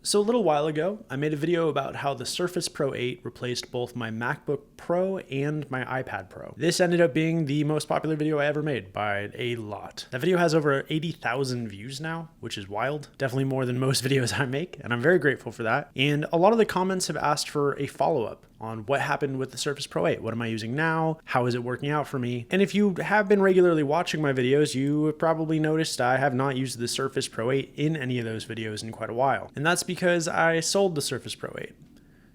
So a little while ago, I made a video about how the Surface Pro 8 replaced both my MacBook Pro and my iPad Pro. This ended up being the most popular video I ever made by a lot. That video has over 80,000 views now, which is wild. Definitely more than most videos I make, and I'm very grateful for that. And a lot of the comments have asked for a follow-up on what happened with the Surface Pro 8. What am I using now? How is it working out for me? And if you have been regularly watching my videos, you have probably noticed I have not used the Surface Pro 8 in any of those videos in quite a while. And that's because I sold the Surface Pro 8.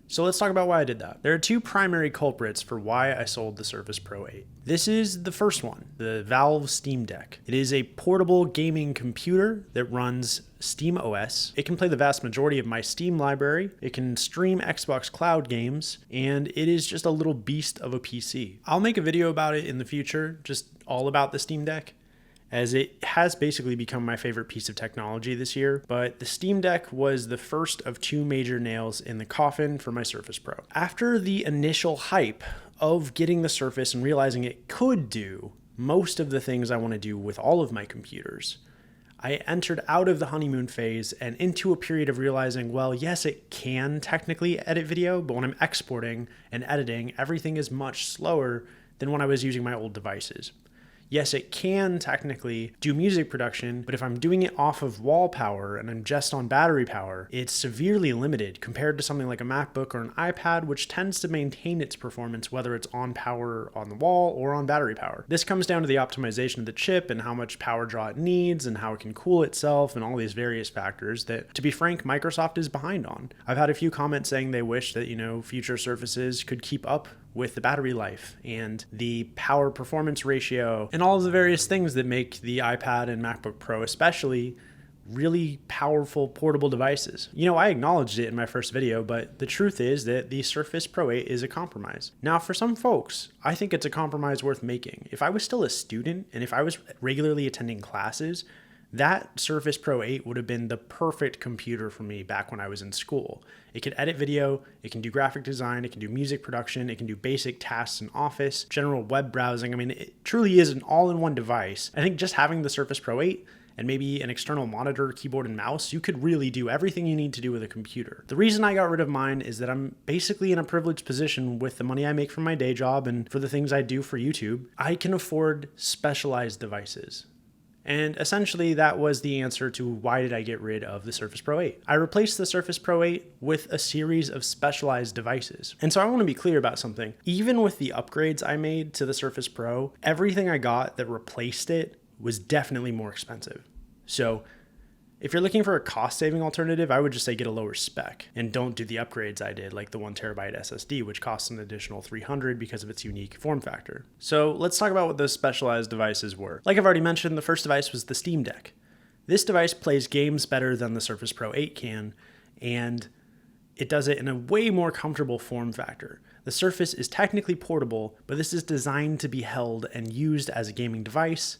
So let's talk about why I did that. There are two primary culprits for why I sold the Surface Pro 8. This is the first one, the Valve Steam Deck. It is a portable gaming computer that runs Steam OS. It can play the vast majority of my Steam library. It can stream Xbox Cloud games, and it is just a little beast of a PC. I'll make a video about it in the future, just all about the Steam Deck, as it has basically become my favorite piece of technology this year. But the Steam Deck was the first of two major nails in the coffin for my Surface Pro. After the initial hype of getting the Surface and realizing it could do most of the things I want to do with all of my computers, I entered out of the honeymoon phase and into a period of realizing, well, yes, it can technically edit video, but when I'm exporting and editing, everything is much slower than when I was using my old devices. Yes, it can technically do music production, but if I'm doing it off of wall power and I'm just on battery power, it's severely limited compared to something like a MacBook or an iPad, which tends to maintain its performance whether it's on power on the wall or on battery power. This comes down to the optimization of the chip and how much power draw it needs and how it can cool itself and all these various factors that, to be frank, Microsoft is behind on. I've had a few comments saying they wish that, future Surfaces could keep up with the battery life and the power performance ratio and all of the various things that make the iPad and MacBook Pro especially really powerful portable devices. I acknowledged it in my first video, but the truth is that the Surface Pro 8 is a compromise. Now, for some folks, I think it's a compromise worth making. If I was still a student and if I was regularly attending classes, that Surface Pro 8 would have been the perfect computer for me back when I was in school. It can edit video, it can do graphic design, it can do music production, it can do basic tasks in Office, general web browsing. It truly is an all-in-one device. I think just having the Surface Pro 8 and maybe an external monitor, keyboard, and mouse, you could really do everything you need to do with a computer. The reason I got rid of mine is that I'm basically in a privileged position with the money I make from my day job and for the things I do for YouTube. I can afford specialized devices. And essentially that was the answer to why did I get rid of the Surface Pro 8. I replaced the Surface Pro 8 with a series of specialized devices. And so I want to be clear about something. Even with the upgrades I made to the Surface Pro, everything I got that replaced it was definitely more expensive. So if you're looking for a cost-saving alternative, I would just say get a lower spec and don't do the upgrades I did, like the 1TB SSD, which costs an additional $300 because of its unique form factor. So let's talk about what those specialized devices were. Like I've already mentioned, the first device was the Steam Deck. This device plays games better than the Surface Pro 8 can, and it does it in a way more comfortable form factor. The Surface is technically portable, but this is designed to be held and used as a gaming device,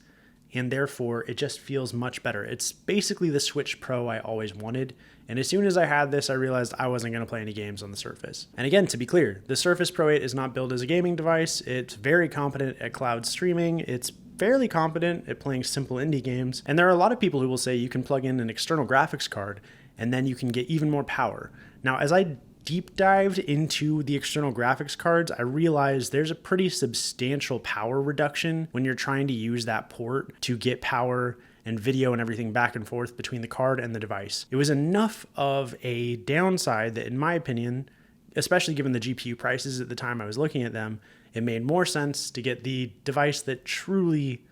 and therefore it just feels much better. It's basically the Switch Pro I always wanted, and as soon as I had this, I realized I wasn't going to play any games on the Surface. And again, to be clear, the Surface Pro 8 is not built as a gaming device. It's very competent at cloud streaming. It's fairly competent at playing simple indie games, and there are a lot of people who will say you can plug in an external graphics card and then you can get even more power. Now, as I deep dived into the external graphics cards, I realized there's a pretty substantial power reduction when you're trying to use that port to get power and video and everything back and forth between the card and the device. It was enough of a downside that, in my opinion, especially given the GPU prices at the time I was looking at them, it made more sense to get the device that truly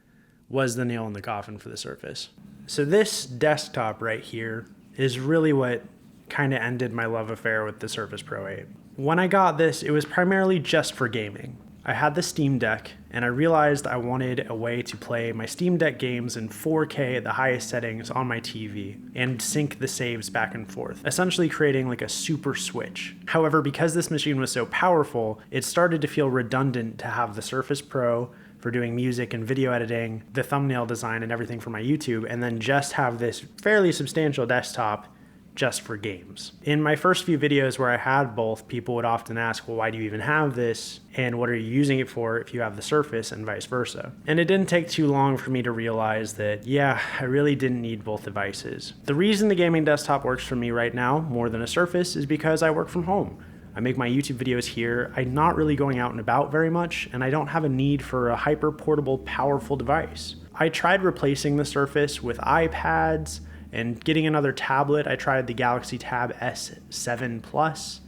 was the nail in the coffin for the Surface. So this desktop right here is really what kind of ended my love affair with the Surface Pro 8. When I got this, it was primarily just for gaming. I had the Steam Deck, and I realized I wanted a way to play my Steam Deck games in 4K at the highest settings on my TV and sync the saves back and forth, essentially creating like a super Switch. However, because this machine was so powerful, it started to feel redundant to have the Surface Pro for doing music and video editing, the thumbnail design and everything for my YouTube, and then just have this fairly substantial desktop just for games. In my first few videos where I had both, people would often ask, well, why do you even have this? And what are you using it for if you have the Surface, and vice versa? And it didn't take too long for me to realize that, yeah, I really didn't need both devices. The reason the gaming desktop works for me right now more than a Surface is because I work from home. I make my YouTube videos here. I'm not really going out and about very much, and I don't have a need for a hyper portable, powerful device. I tried replacing the Surface with iPads and getting another tablet. I tried the Galaxy Tab S7 Plus,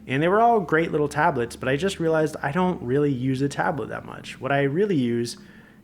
and they were all great little tablets, but I just realized I don't really use a tablet that much. What I really use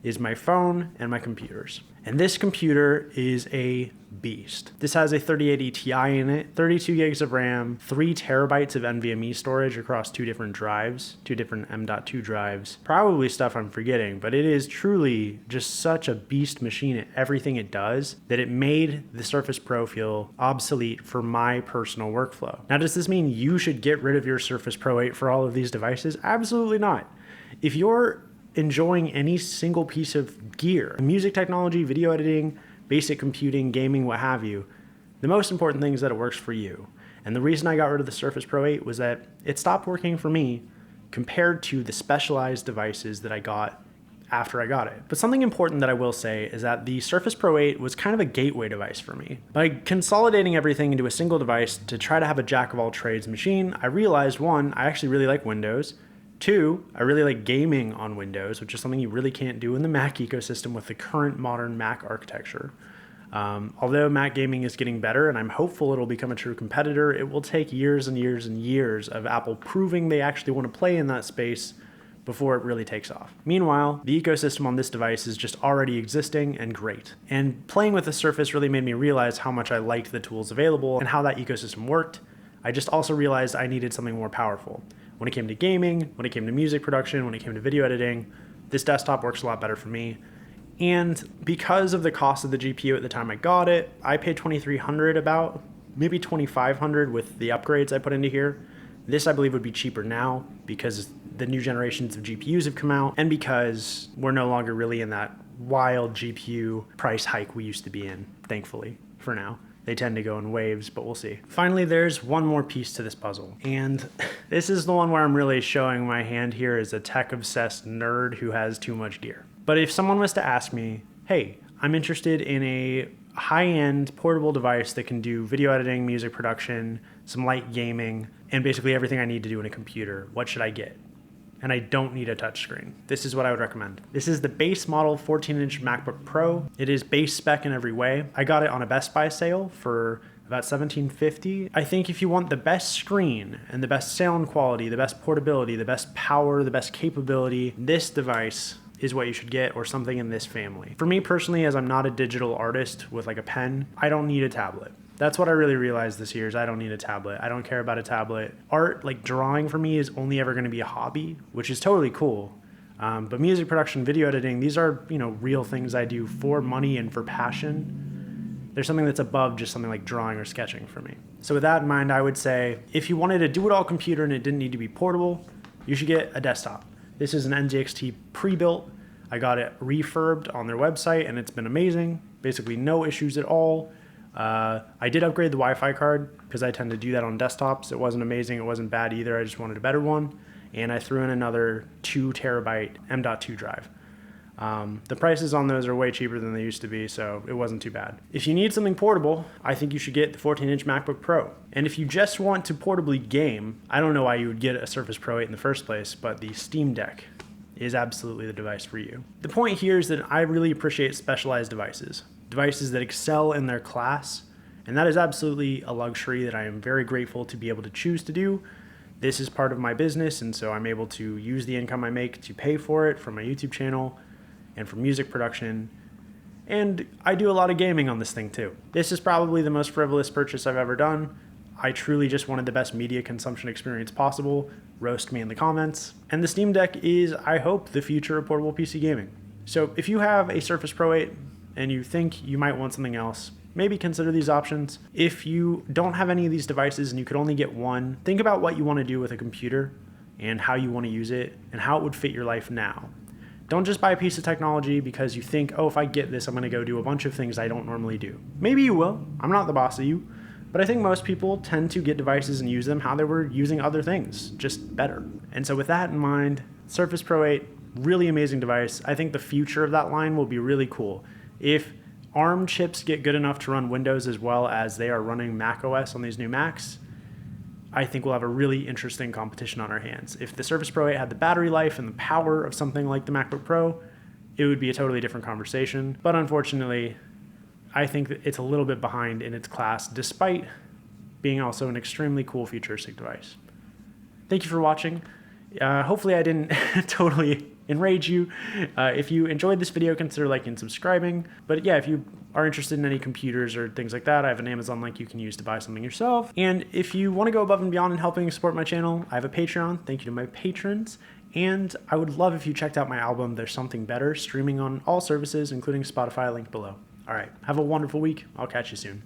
is my phone and my computers. And this computer is a beast. This has a 3080 Ti in it, 32 gigs of RAM, 3 terabytes of NVMe storage across 2 different drives, 2 different M.2 drives. Probably stuff I'm forgetting, but it is truly just such a beast machine at everything it does that it made the Surface Pro feel obsolete for my personal workflow. Now, does this mean you should get rid of your Surface Pro 8 for all of these devices? Absolutely not. If you're enjoying any single piece of gear, music technology, video editing, basic computing, gaming, what have you, the most important thing is that it works for you. And the reason I got rid of the Surface Pro 8 was that it stopped working for me compared to the specialized devices that I got after I got it. But something important that I will say is that the Surface Pro 8 was kind of a gateway device for me. By consolidating everything into a single device to try to have a jack of all trades machine, I realized, one, I actually really like Windows. 2, I really like gaming on Windows, which is something you really can't do in the Mac ecosystem with the current modern Mac architecture. Although Mac gaming is getting better, and I'm hopeful it'll become a true competitor, it will take years and years and years of Apple proving they actually want to play in that space before it really takes off. Meanwhile, the ecosystem on this device is just already existing and great. And playing with the Surface really made me realize how much I liked the tools available and how that ecosystem worked. I just also realized I needed something more powerful. When it came to gaming, when it came to music production, when it came to video editing, this desktop works a lot better for me. And because of the cost of the GPU at the time I got it, I paid $2,300 about, maybe $2,500 with the upgrades I put into here. This I believe would be cheaper now because the new generations of GPUs have come out and because we're no longer really in that wild GPU price hike we used to be in, thankfully, for now. They tend to go in waves, but we'll see. Finally, there's one more piece to this puzzle. And this is the one where I'm really showing my hand here as a tech-obsessed nerd who has too much gear. But if someone was to ask me, hey, I'm interested in a high-end portable device that can do video editing, music production, some light gaming, and basically everything I need to do in a computer, what should I get? And I don't need a touchscreen. This is what I would recommend. This is the base model 14-inch MacBook Pro. It is base spec in every way. I got it on a Best Buy sale for about $17.50. I think if you want the best screen and the best sound quality, the best portability, the best power, the best capability, this device is what you should get, or something in this family. For me personally, as I'm not a digital artist with like a pen, I don't need a tablet. That's what I really realized this year is I don't need a tablet. I don't care about a tablet. Art, like drawing for me, is only ever going to be a hobby, which is totally cool. But music production, video editing, these are, real things I do for money and for passion. There's something that's above just something like drawing or sketching for me. So with that in mind, I would say if you wanted a do-it-all computer and it didn't need to be portable, you should get a desktop. This is an NZXT pre-built. I got it refurbed on their website and it's been amazing. Basically no issues at all. I did upgrade the Wi-Fi card because I tend to do that on desktops. It wasn't amazing. It wasn't bad either. I just wanted a better one. And I threw in another 2 terabyte M.2 drive. The prices on those are way cheaper than they used to be, so it wasn't too bad. If you need something portable, I think you should get the 14-inch MacBook Pro. And if you just want to portably game, I don't know why you would get a Surface Pro 8 in the first place, but the Steam Deck is absolutely the device for you. The point here is that I really appreciate specialized devices that excel in their class, and that is absolutely a luxury that I am very grateful to be able to choose to do. This is part of my business, and so I'm able to use the income I make to pay for it from my YouTube channel and for music production. And I do a lot of gaming on this thing too. This is probably the most frivolous purchase I've ever done. I truly just wanted the best media consumption experience possible. Roast me in the comments. And the Steam Deck is, I hope, the future of portable PC gaming. So if you have a Surface Pro 8 and you think you might want something else, maybe consider these options. If you don't have any of these devices and you could only get one, think about what you want to do with a computer and how you want to use it and how it would fit your life now. Don't just buy a piece of technology because you think, oh, if I get this, I'm going to go do a bunch of things I don't normally do. Maybe you will. I'm not the boss of you. But I think most people tend to get devices and use them how they were using other things, just better. And so with that in mind, Surface Pro 8, really amazing device. I think the future of that line will be really cool. If ARM chips get good enough to run Windows as well as they are running Mac OS on these new Macs, I think we'll have a really interesting competition on our hands. If the Surface Pro 8 had the battery life and the power of something like the MacBook Pro, it would be a totally different conversation. But unfortunately, I think that it's a little bit behind in its class, despite being also an extremely cool futuristic device. Thank you for watching. Hopefully I didn't totally enrage you. If you enjoyed this video, consider liking and subscribing. But yeah, if you are interested in any computers or things like that, I have an Amazon link you can use to buy something yourself. And if you want to go above and beyond in helping support my channel, I have a Patreon. Thank you to my patrons. And I would love if you checked out my album, There's Something Better, streaming on all services, including Spotify, linked below. All right, have a wonderful week. I'll catch you soon.